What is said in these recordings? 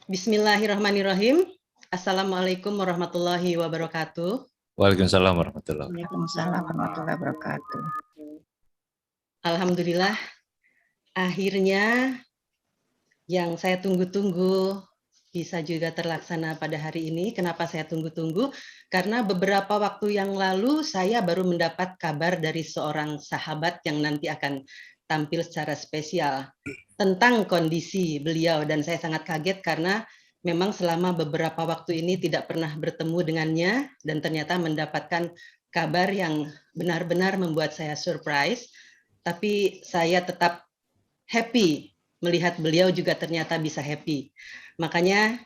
Bismillahirrahmanirrahim. Assalamualaikum warahmatullahi wabarakatuh. Waalaikumsalam warahmatullahi wabarakatuh. Waalaikumsalam warahmatullahi wabarakatuh. Alhamdulillah, akhirnya yang saya tunggu-tunggu bisa juga terlaksana pada hari ini. Kenapa saya tunggu-tunggu? Karena beberapa waktu yang lalu saya baru mendapat kabar dari seorang sahabat yang nanti akan tampil secara spesial tentang kondisi beliau, dan saya sangat kaget karena memang selama beberapa waktu ini tidak pernah bertemu dengannya dan ternyata mendapatkan kabar yang benar-benar membuat saya surprise. Tapi saya tetap happy melihat beliau juga ternyata bisa happy. Makanya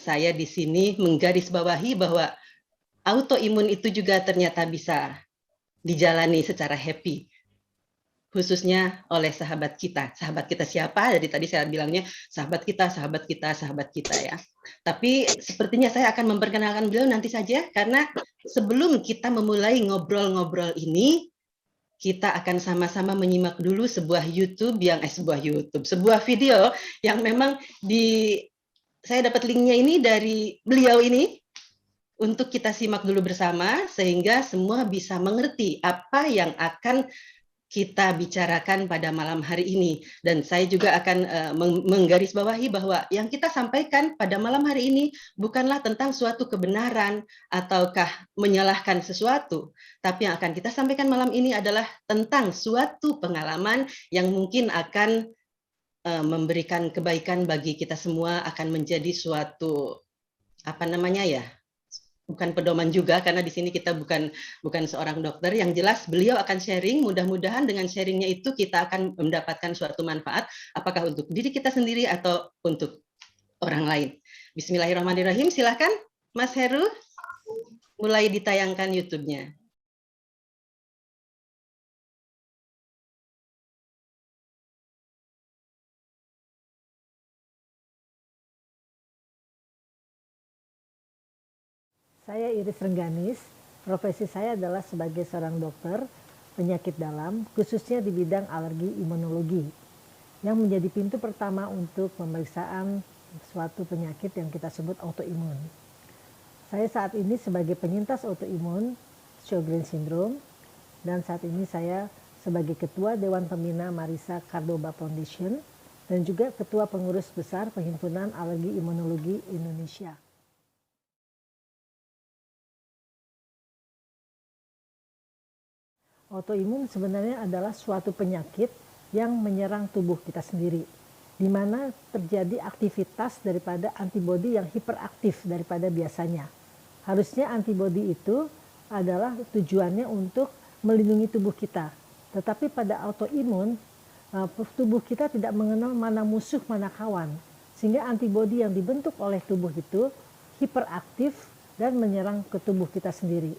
saya di sini menggarisbawahi bahwa autoimun itu juga ternyata bisa dijalani secara happy, khususnya oleh sahabat kita. Sahabat kita siapa? Dari tadi saya bilangnya sahabat kita, sahabat kita, sahabat kita ya. Tapi sepertinya saya akan memperkenalkan beliau nanti saja, karena sebelum kita memulai ngobrol-ngobrol ini, kita akan sama-sama menyimak dulu sebuah video yang memang saya dapat linknya ini dari beliau ini, untuk kita simak dulu bersama sehingga semua bisa mengerti apa yang akan kita bicarakan pada malam hari ini. Dan saya juga akan menggarisbawahi bahwa yang kita sampaikan pada malam hari ini bukanlah tentang suatu kebenaran ataukah menyalahkan sesuatu, tapi yang akan kita sampaikan malam ini adalah tentang suatu pengalaman yang mungkin akan memberikan kebaikan bagi kita semua, akan menjadi suatu bukan pedoman juga, karena di sini kita bukan seorang dokter. Yang jelas beliau akan sharing, mudah-mudahan dengan sharingnya itu kita akan mendapatkan suatu manfaat, apakah untuk diri kita sendiri atau untuk orang lain. Bismillahirrahmanirrahim. Silakan Mas Heru, mulai ditayangkan YouTube-nya. Saya Iris Rengganis, profesi saya adalah sebagai seorang dokter penyakit dalam, khususnya di bidang alergi imunologi, yang menjadi pintu pertama untuk pemeriksaan suatu penyakit yang kita sebut autoimun. Saya saat ini sebagai penyintas autoimun, Sjogren Syndrome, dan saat ini saya sebagai Ketua Dewan Pembina Marisa Cordoba Foundation, dan juga Ketua Pengurus Besar Perhimpunan Alergi Imunologi Indonesia. Autoimun sebenarnya adalah suatu penyakit yang menyerang tubuh kita sendiri, di mana terjadi aktivitas daripada antibodi yang hiperaktif daripada biasanya. Harusnya antibodi itu adalah tujuannya untuk melindungi tubuh kita. Tetapi pada autoimun, tubuh kita tidak mengenal mana musuh, mana kawan. Sehingga antibodi yang dibentuk oleh tubuh itu hiperaktif dan menyerang ke tubuh kita sendiri.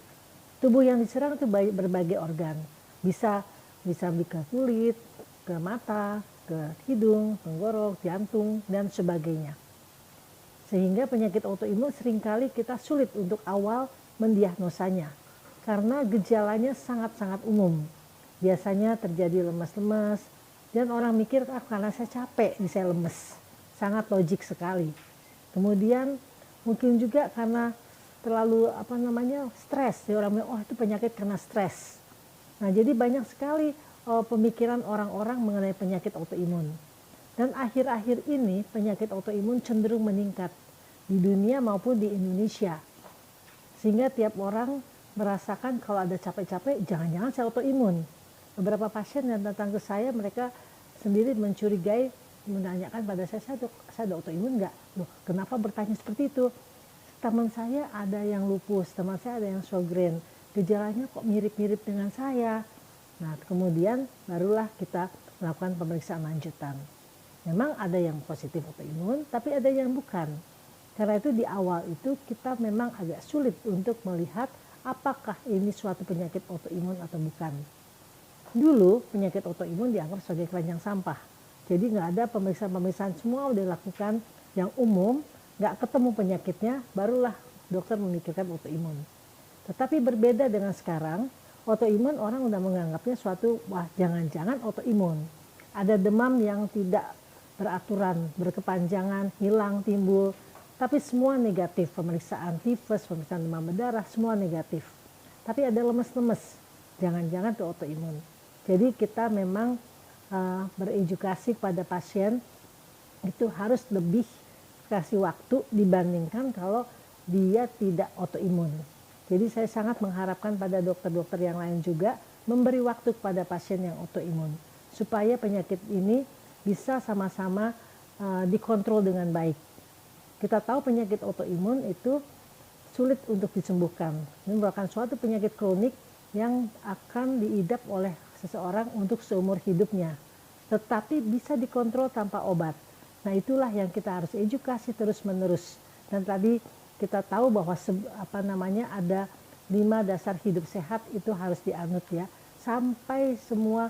Tubuh yang diserang itu berbagai organ, bisa ke kulit, ke mata, ke hidung, tenggorok, jantung, dan sebagainya. Sehingga penyakit autoimun seringkali kita sulit untuk awal mendiagnosanya, karena gejalanya sangat-sangat umum. Biasanya terjadi lemas-lemas, dan orang mikir, karena saya capek, saya lemes. Sangat logik sekali. Kemudian mungkin juga karena terlalu stres, orang bilang itu penyakit karena stres. Nah, jadi banyak sekali pemikiran orang-orang mengenai penyakit autoimun. Dan akhir-akhir ini penyakit autoimun cenderung meningkat di dunia maupun di Indonesia. Sehingga tiap orang merasakan kalau ada capek-capek, jangan-jangan saya autoimun. Beberapa pasien yang datang ke saya, mereka sendiri mencurigai, menanyakan pada saya ada autoimun nggak? Loh, kenapa bertanya seperti itu? Teman saya ada yang lupus, teman saya ada yang Sjogren, gejalanya kok mirip-mirip dengan saya. Nah, kemudian barulah kita melakukan pemeriksaan lanjutan. Memang ada yang positif autoimun, tapi ada yang bukan. Karena itu di awal itu kita memang agak sulit untuk melihat apakah ini suatu penyakit autoimun atau bukan. Dulu penyakit autoimun dianggap sebagai keranjang sampah. Jadi nggak ada pemeriksaan-pemeriksaan, semua udah dilakukan yang umum, nggak ketemu penyakitnya, barulah dokter memikirkan autoimun. Tetapi berbeda dengan sekarang, autoimun orang udah menganggapnya suatu, wah jangan-jangan autoimun. Ada demam yang tidak beraturan, berkepanjangan, hilang, timbul, tapi semua negatif. Pemeriksaan tifus, pemeriksaan demam berdarah, semua negatif. Tapi ada lemes-lemes, jangan-jangan itu autoimun. Jadi kita memang beredukasi pada pasien itu harus lebih kasih waktu dibandingkan kalau dia tidak autoimun. Jadi saya sangat mengharapkan pada dokter-dokter yang lain juga memberi waktu kepada pasien yang autoimun supaya penyakit ini bisa sama-sama dikontrol dengan baik. Kita tahu penyakit autoimun itu sulit untuk disembuhkan. Ini merupakan suatu penyakit kronik yang akan diidap oleh seseorang untuk seumur hidupnya. Tetapi bisa dikontrol tanpa obat. Nah, itulah yang kita harus edukasi terus-menerus. Dan tadi kita tahu bahwa ada 5 dasar hidup sehat itu harus dianut ya. Sampai semua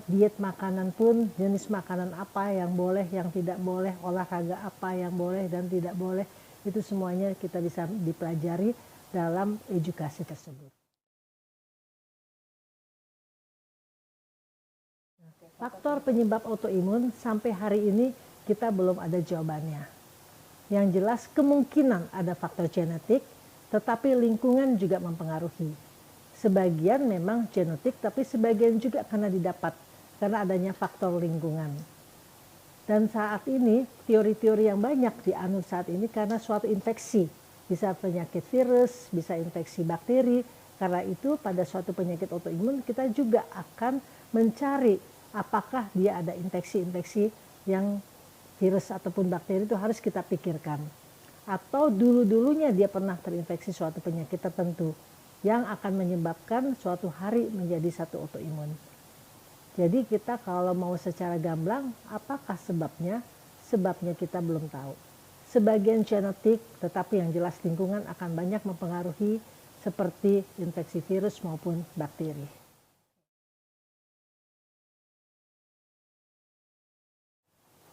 diet makanan pun, jenis makanan apa yang boleh, yang tidak boleh, olahraga apa yang boleh dan tidak boleh, itu semuanya kita bisa dipelajari dalam edukasi tersebut. Faktor penyebab autoimun sampai hari ini kita belum ada jawabannya. Yang jelas kemungkinan ada faktor genetik, tetapi lingkungan juga mempengaruhi. Sebagian memang genetik, tapi sebagian juga karena didapat, karena adanya faktor lingkungan. Dan saat ini, teori-teori yang banyak dianut saat ini karena suatu infeksi. Bisa penyakit virus, bisa infeksi bakteri. Karena itu pada suatu penyakit autoimun kita juga akan mencari apakah dia ada infeksi-infeksi yang virus ataupun bakteri, itu harus kita pikirkan. Atau dulu-dulunya dia pernah terinfeksi suatu penyakit tertentu yang akan menyebabkan suatu hari menjadi satu autoimun. Jadi kita kalau mau secara gamblang, apakah sebabnya? Sebabnya kita belum tahu. Sebagian genetik, tetapi yang jelas lingkungan akan banyak mempengaruhi seperti infeksi virus maupun bakteri.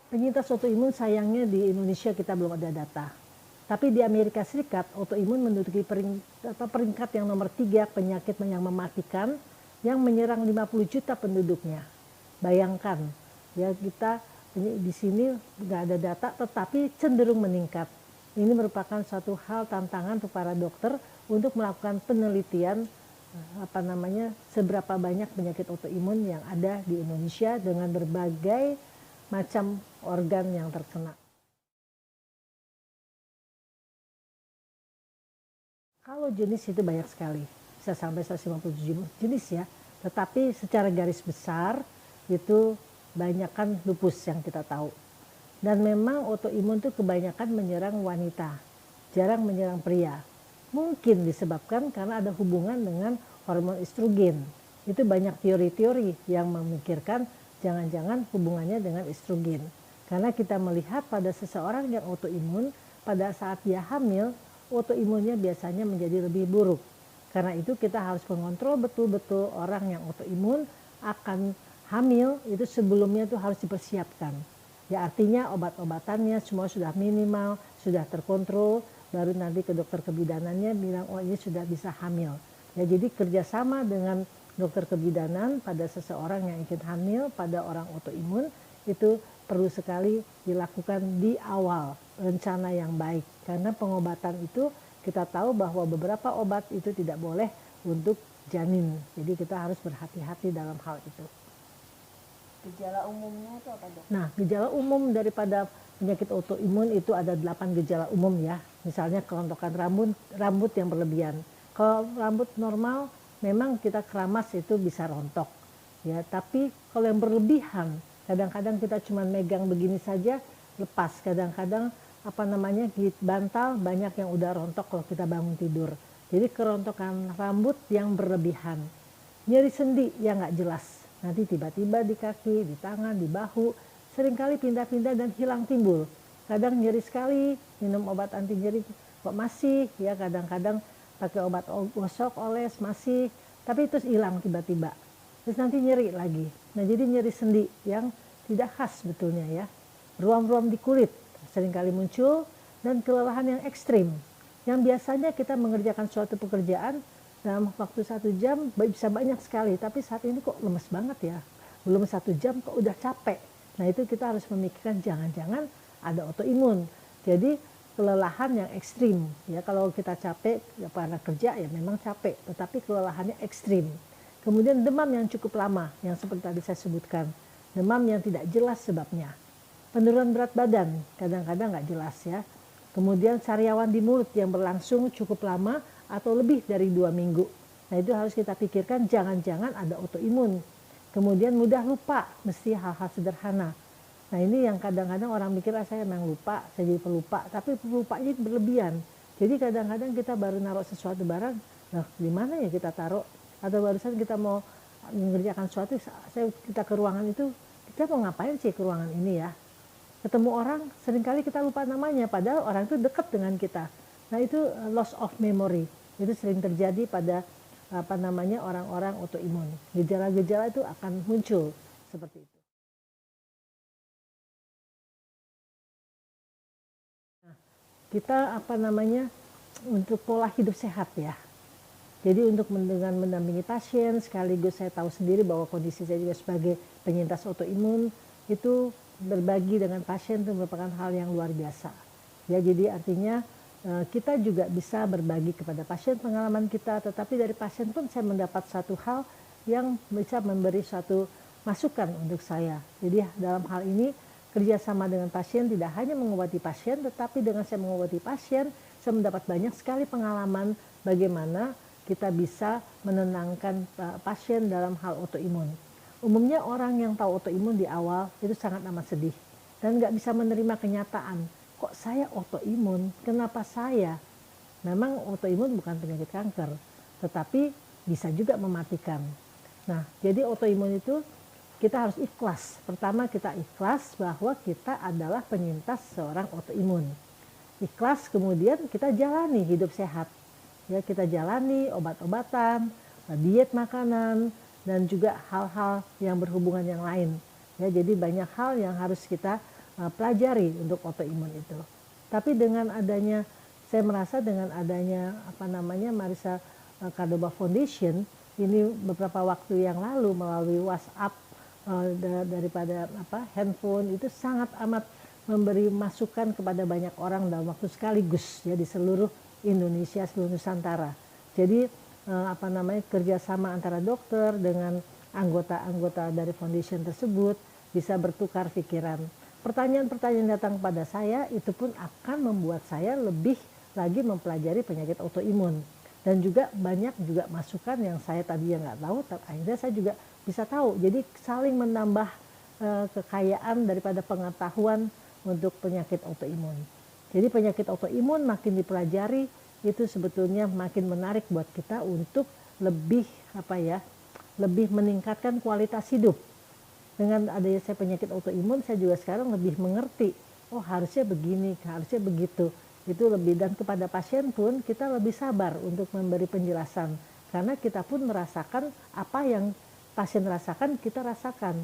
Penyintas autoimun sayangnya di Indonesia kita belum ada data. Tapi di Amerika Serikat, autoimun menduduki peringkat yang nomor 3 penyakit yang mematikan yang menyerang 50 juta penduduknya. Bayangkan, ya kita di sini nggak ada data tetapi cenderung meningkat. Ini merupakan suatu hal tantangan untuk para dokter untuk melakukan penelitian seberapa banyak penyakit autoimun yang ada di Indonesia dengan berbagai macam organ yang terkena. Kalau jenis itu banyak sekali, bisa sampai 157 jenis ya. Tetapi secara garis besar itu banyakkan lupus yang kita tahu. Dan memang autoimun itu kebanyakan menyerang wanita, jarang menyerang pria. Mungkin disebabkan karena ada hubungan dengan hormon estrogen. Itu banyak teori-teori yang memikirkan jangan-jangan hubungannya dengan estrogen. Karena kita melihat pada seseorang yang autoimun, pada saat dia hamil, autoimunnya biasanya menjadi lebih buruk. Karena itu kita harus mengontrol betul-betul orang yang autoimun akan hamil, itu sebelumnya itu harus dipersiapkan. Ya artinya obat-obatannya semua sudah minimal, sudah terkontrol, baru nanti ke dokter kebidanannya bilang, oh ini sudah bisa hamil. Ya jadi kerjasama dengan dokter kebidanan pada seseorang yang ingin hamil pada orang autoimun itu perlu sekali dilakukan di awal, rencana yang baik. Karena pengobatan itu kita tahu bahwa beberapa obat itu tidak boleh untuk janin. Jadi kita harus berhati-hati dalam hal itu. Gejala umumnya itu apa, Dok? Nah, gejala umum daripada penyakit autoimun itu ada 8 gejala umum ya. Misalnya kerontokan rambut yang berlebihan. Kalau rambut normal memang kita keramas itu bisa rontok. Ya, tapi kalau yang berlebihan, kadang-kadang kita cuma megang begini saja lepas. Kadang-kadang gigit bantal banyak yang udah rontok kalau kita bangun tidur. Jadi kerontokan rambut yang berlebihan. Nyeri sendi yang nggak jelas. Nanti tiba-tiba di kaki, di tangan, di bahu, seringkali pindah-pindah dan hilang timbul. Kadang nyeri sekali, minum obat anti nyeri kok masih, ya kadang-kadang pakai obat gosok, oles masih, tapi terus hilang tiba-tiba. Terus nanti nyeri lagi. Nah jadi nyeri sendi yang tidak khas sebetulnya ya. Ruam-ruam di kulit seringkali muncul dan kelelahan yang ekstrim. Yang biasanya kita mengerjakan suatu pekerjaan dalam waktu 1 jam bisa banyak sekali, tapi saat ini kok lemes banget ya. Belum 1 jam kok udah capek. Nah itu kita harus memikirkan jangan-jangan ada autoimun. Jadi kelelahan yang ekstrim ya, kalau kita capek ya karena kerja ya memang capek, tetapi kelelahannya ekstrim. Kemudian demam yang cukup lama yang seperti tadi saya sebutkan, demam yang tidak jelas sebabnya. Penurunan berat badan kadang-kadang nggak jelas ya. Kemudian sariawan di mulut yang berlangsung cukup lama atau lebih dari 2 minggu. Nah itu harus kita pikirkan jangan-jangan ada autoimun. Kemudian mudah lupa, mesti hal-hal sederhana. Nah ini yang kadang-kadang orang mikir saya memang lupa, saya jadi pelupa, tapi pelupanya berlebihan. Jadi kadang-kadang kita baru naruh sesuatu barang, nah di mana ya kita taruh? Atau barusan kita mau mengerjakan sesuatu, kita ke ruangan itu, kita mau ngapain sih ke ruangan ini ya? Ketemu orang, seringkali kita lupa namanya, padahal orang itu dekat dengan kita. Nah itu loss of memory, itu sering terjadi pada orang-orang autoimun. Gejala-gejala itu akan muncul seperti itu. Nah, kita untuk pola hidup sehat ya. Jadi untuk dengan mendampingi pasien, sekaligus saya tahu sendiri bahwa kondisi saya juga sebagai penyintas autoimun itu berbagi dengan pasien itu merupakan hal yang luar biasa. Ya, jadi artinya kita juga bisa berbagi kepada pasien pengalaman kita, tetapi dari pasien pun saya mendapat satu hal yang bisa memberi suatu masukan untuk saya. Jadi dalam hal ini kerjasama dengan pasien tidak hanya mengobati pasien, tetapi dengan saya mengobati pasien, saya mendapat banyak sekali pengalaman bagaimana kita bisa menenangkan pasien dalam hal autoimun. Umumnya orang yang tahu autoimun di awal itu sangat amat sedih dan nggak bisa menerima kenyataan. Kok saya autoimun? Kenapa saya? Memang autoimun bukan penyakit kanker, tetapi bisa juga mematikan. Nah, jadi autoimun itu kita harus ikhlas. Pertama kita ikhlas bahwa kita adalah penyintas seorang autoimun. Ikhlas, kemudian kita jalani hidup sehat. Ya, kita jalani obat-obatan, diet makanan, dan juga hal-hal yang berhubungan yang lain. Ya, jadi banyak hal yang harus kita pelajari untuk autoimun itu. Tapi dengan adanya, saya merasa dengan adanya Marisa Cordoba Foundation ini beberapa waktu yang lalu melalui WhatsApp daripada handphone itu sangat amat memberi masukan kepada banyak orang dalam waktu sekaligus ya di seluruh Indonesia, seluruh Nusantara. Jadi kerjasama antara dokter dengan anggota-anggota dari foundation tersebut bisa bertukar pikiran. Pertanyaan-pertanyaan datang kepada saya itu pun akan membuat saya lebih lagi mempelajari penyakit autoimun. Dan juga banyak juga masukan yang saya tadinya nggak tahu, akhirnya saya juga bisa tahu. Jadi saling menambah kekayaan daripada pengetahuan untuk penyakit autoimun. Jadi penyakit autoimun makin dipelajari itu sebetulnya makin menarik buat kita untuk lebih lebih meningkatkan kualitas hidup. Dengan adanya saya penyakit autoimun, saya juga sekarang lebih mengerti, oh harusnya begini, harusnya begitu. Itu lebih, dan kepada pasien pun kita lebih sabar untuk memberi penjelasan. Karena kita pun merasakan apa yang pasien rasakan, kita rasakan.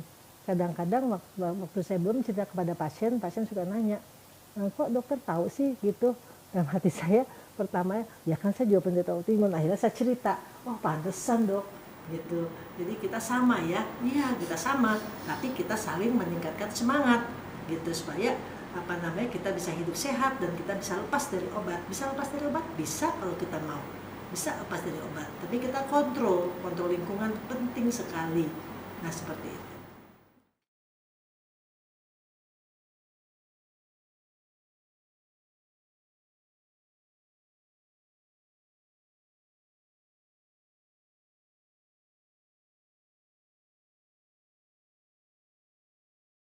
Kadang-kadang waktu saya belum cerita kepada pasien, pasien suka nanya, kok dokter tahu sih gitu. Dan hati saya pertama, ya kan saya juga penderita autoimun. Akhirnya saya cerita, oh pantesan dok. Gitu. Jadi kita sama ya, iya kita sama, tapi kita saling meningkatkan semangat gitu supaya kita bisa hidup sehat dan kita bisa lepas dari obat. Bisa lepas dari obat? Bisa kalau kita mau. Bisa lepas dari obat, tapi kita kontrol lingkungan penting sekali. Nah seperti itu.